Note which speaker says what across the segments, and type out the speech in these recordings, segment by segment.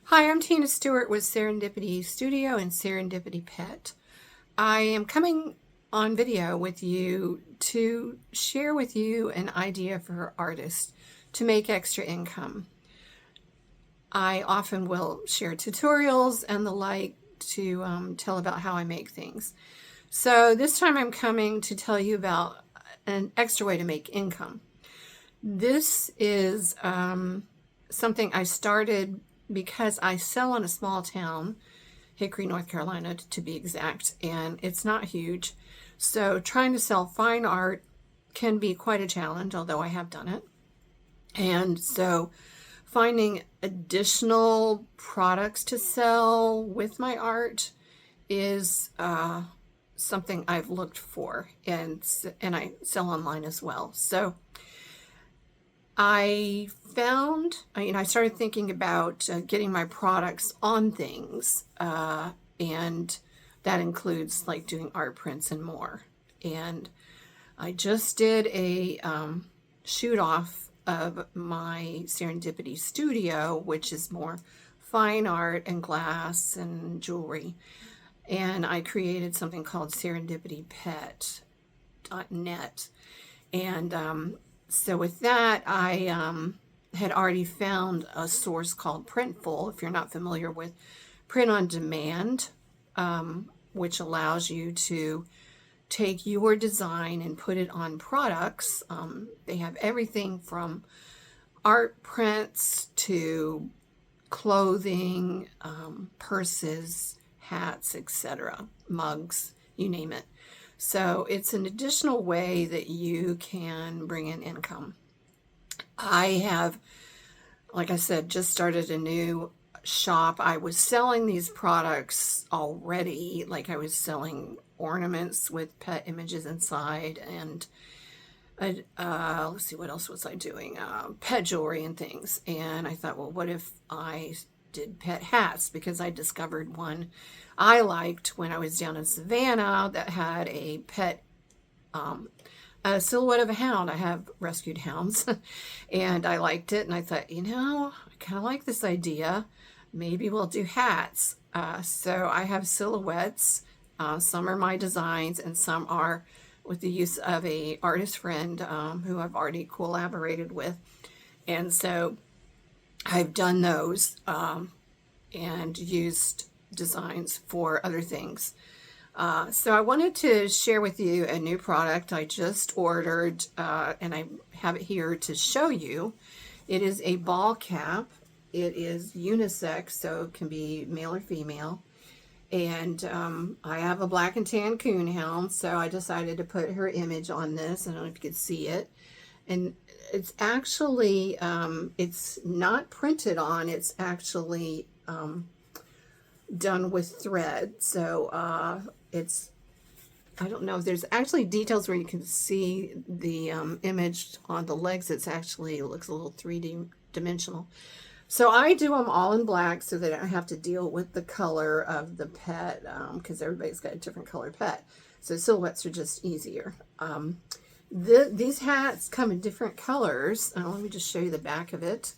Speaker 1: Hi, I'm Tina Stewart with Serendipity Studio and Serendipity Pet. I am coming on video with you to share with you an idea for artists to make extra income. I often will share tutorials and the like to tell about how I make things. So this time I'm coming to tell you about an extra way to make income. This is something I started because I sell in a small town, Hickory, North Carolina, to be exact, and it's not huge. So trying to sell fine art can be quite a challenge, although I have done it. And so finding additional products to sell with my art is something I've looked for, and I sell online as well. So I found, I started thinking about getting my products on things, and that includes like doing art prints and more. And I just did a shoot off of my Serendipity studio, which is more fine art and glass and jewelry. And I created something called serendipitypet.net. And so with that, I had already found a source called Printful, if you're not familiar with print on demand, which allows you to take your design and put it on products. They have everything from art prints to clothing, purses, hats, etc., mugs, you name it. So it's an additional way that you can bring in income. I have, like I said, just started a new shop. I was selling these products already, like I was selling ornaments with pet images inside, and let's see, what else was I doing? Pet jewelry and things. And I thought, well, what if I did pet hats? Because I discovered one I liked when I was down in Savannah that had a pet, a silhouette of a hound. I have rescued hounds and I liked it. And I thought, I kind of like this idea. Maybe we'll do hats. So I have silhouettes. Some are my designs and some are with the use of a artist friend who I've already collaborated with. And so I've done those and used designs for other things. So I wanted to share with you a new product I just ordered, and I have it here to show you. It is a ball cap. It is unisex, so it can be male or female. And I have a black and tan coonhound, so I decided to put her image on this. I don't know if you can see it. And it's actually, it's not printed on, it's actually done with thread. So it's, I don't know if there's actually details where you can see the image on the legs. It's actually, it looks a little 3D dimensional. So I do them all in black so that I don't have to deal with the color of the pet, because everybody's got a different color pet. So silhouettes are just easier. These hats come in different colors. Let me just show you the back of it.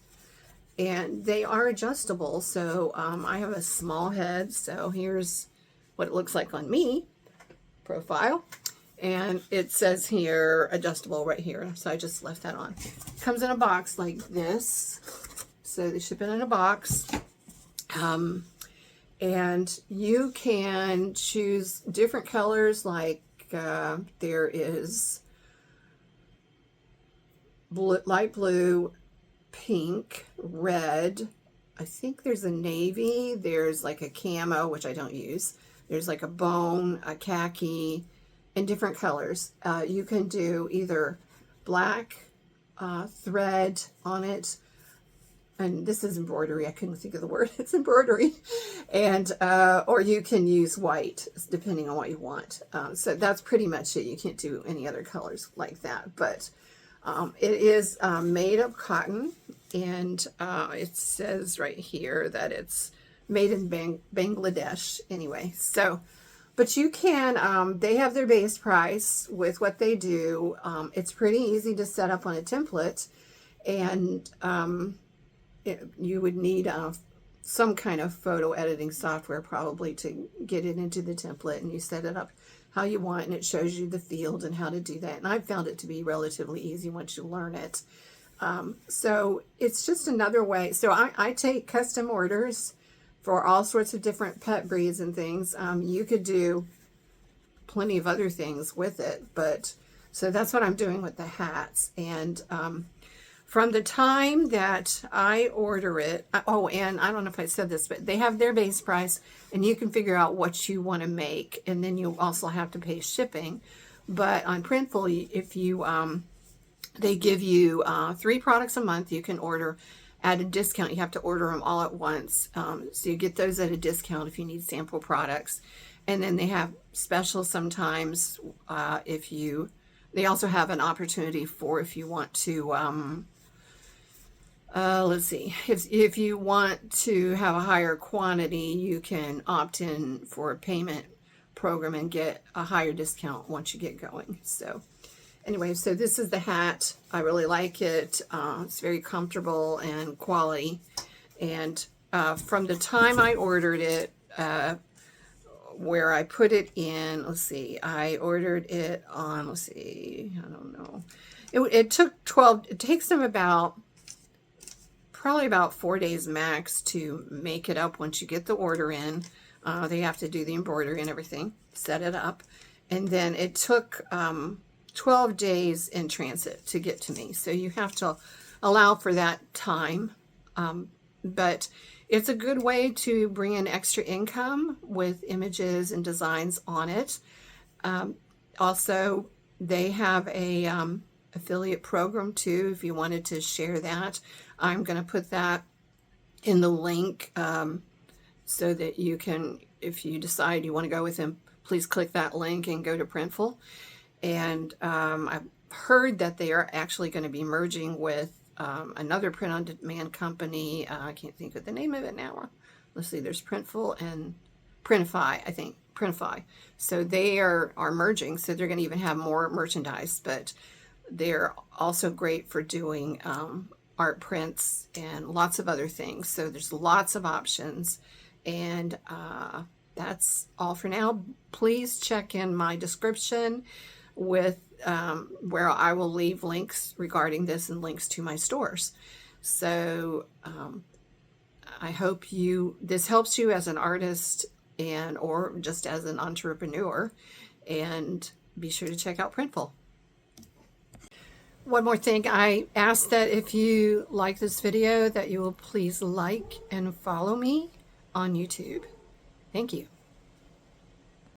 Speaker 1: And they are adjustable. So I have a small head. So here's what it looks like on me, profile. And it says here, adjustable right here. So I just left that on. It comes in a box like this. So they ship it in a box. And you can choose different colors, like there is blue, light blue, pink, red. I think there's a navy. There's like a camo, which I don't use. There's like a bone, a khaki, and different colors. You can do either black thread on it, and this is embroidery. I couldn't think of the word. It's embroidery. And or you can use white, depending on what you want. So that's pretty much it. You can't do any other colors like that. But it is made of cotton, and it says right here that it's made in Bangladesh anyway. So, but you can, they have their base price with what they do. It's pretty easy to set up on a template, and you would need some kind of photo editing software probably to get it into the template, and you set it up how you want, and it shows you the field and how to do that. And I've found it to be relatively easy once you learn it. So it's just another way. So I take custom orders for all sorts of different pet breeds and things. You could do plenty of other things with it, but so that's what I'm doing with the hats. And from the time that I order it, oh, and I don't know if I said this, but they have their base price, and you can figure out what you want to make, and then you also have to pay shipping. But on Printful, if you they give you 3 products a month you can order at a discount. You have to order them all at once. So you get those at a discount if you need sample products. And then they have specials sometimes they also have an opportunity for if you want to, let's see, if you want to have a higher quantity, you can opt in for a payment program and get a higher discount once you get going. So anyway, so this is the hat. I really like it. It's very comfortable and quality. And from the time I ordered it, where I put it in, let's see, I ordered it on, let's see, I don't know. It took 12, it takes them probably about 4 days max to make it up once you get the order in. They have to do the embroidery and everything, set it up. And then it took 12 days in transit to get to me. So you have to allow for that time. But it's a good way to bring in extra income with images and designs on it. Also, they have a affiliate program too, if you wanted to share that. I'm going to put that in the link so that you can, if you decide you want to go with them, please click that link and go to Printful. And I've heard that they are actually going to be merging with another print-on-demand company. I can't think of the name of it now. Let's see, there's Printful and Printify, I think. Printify. So they are merging, so they're going to even have more merchandise, but they're also great for doing art prints and lots of other things. So there's lots of options. And that's all for now. Please check in my description with where I will leave links regarding this and links to my stores. So I hope this helps you as an artist and or just as an entrepreneur, and be sure to check out Printful. One more thing, I ask that if you like this video that you will please like and follow me on YouTube. Thank you.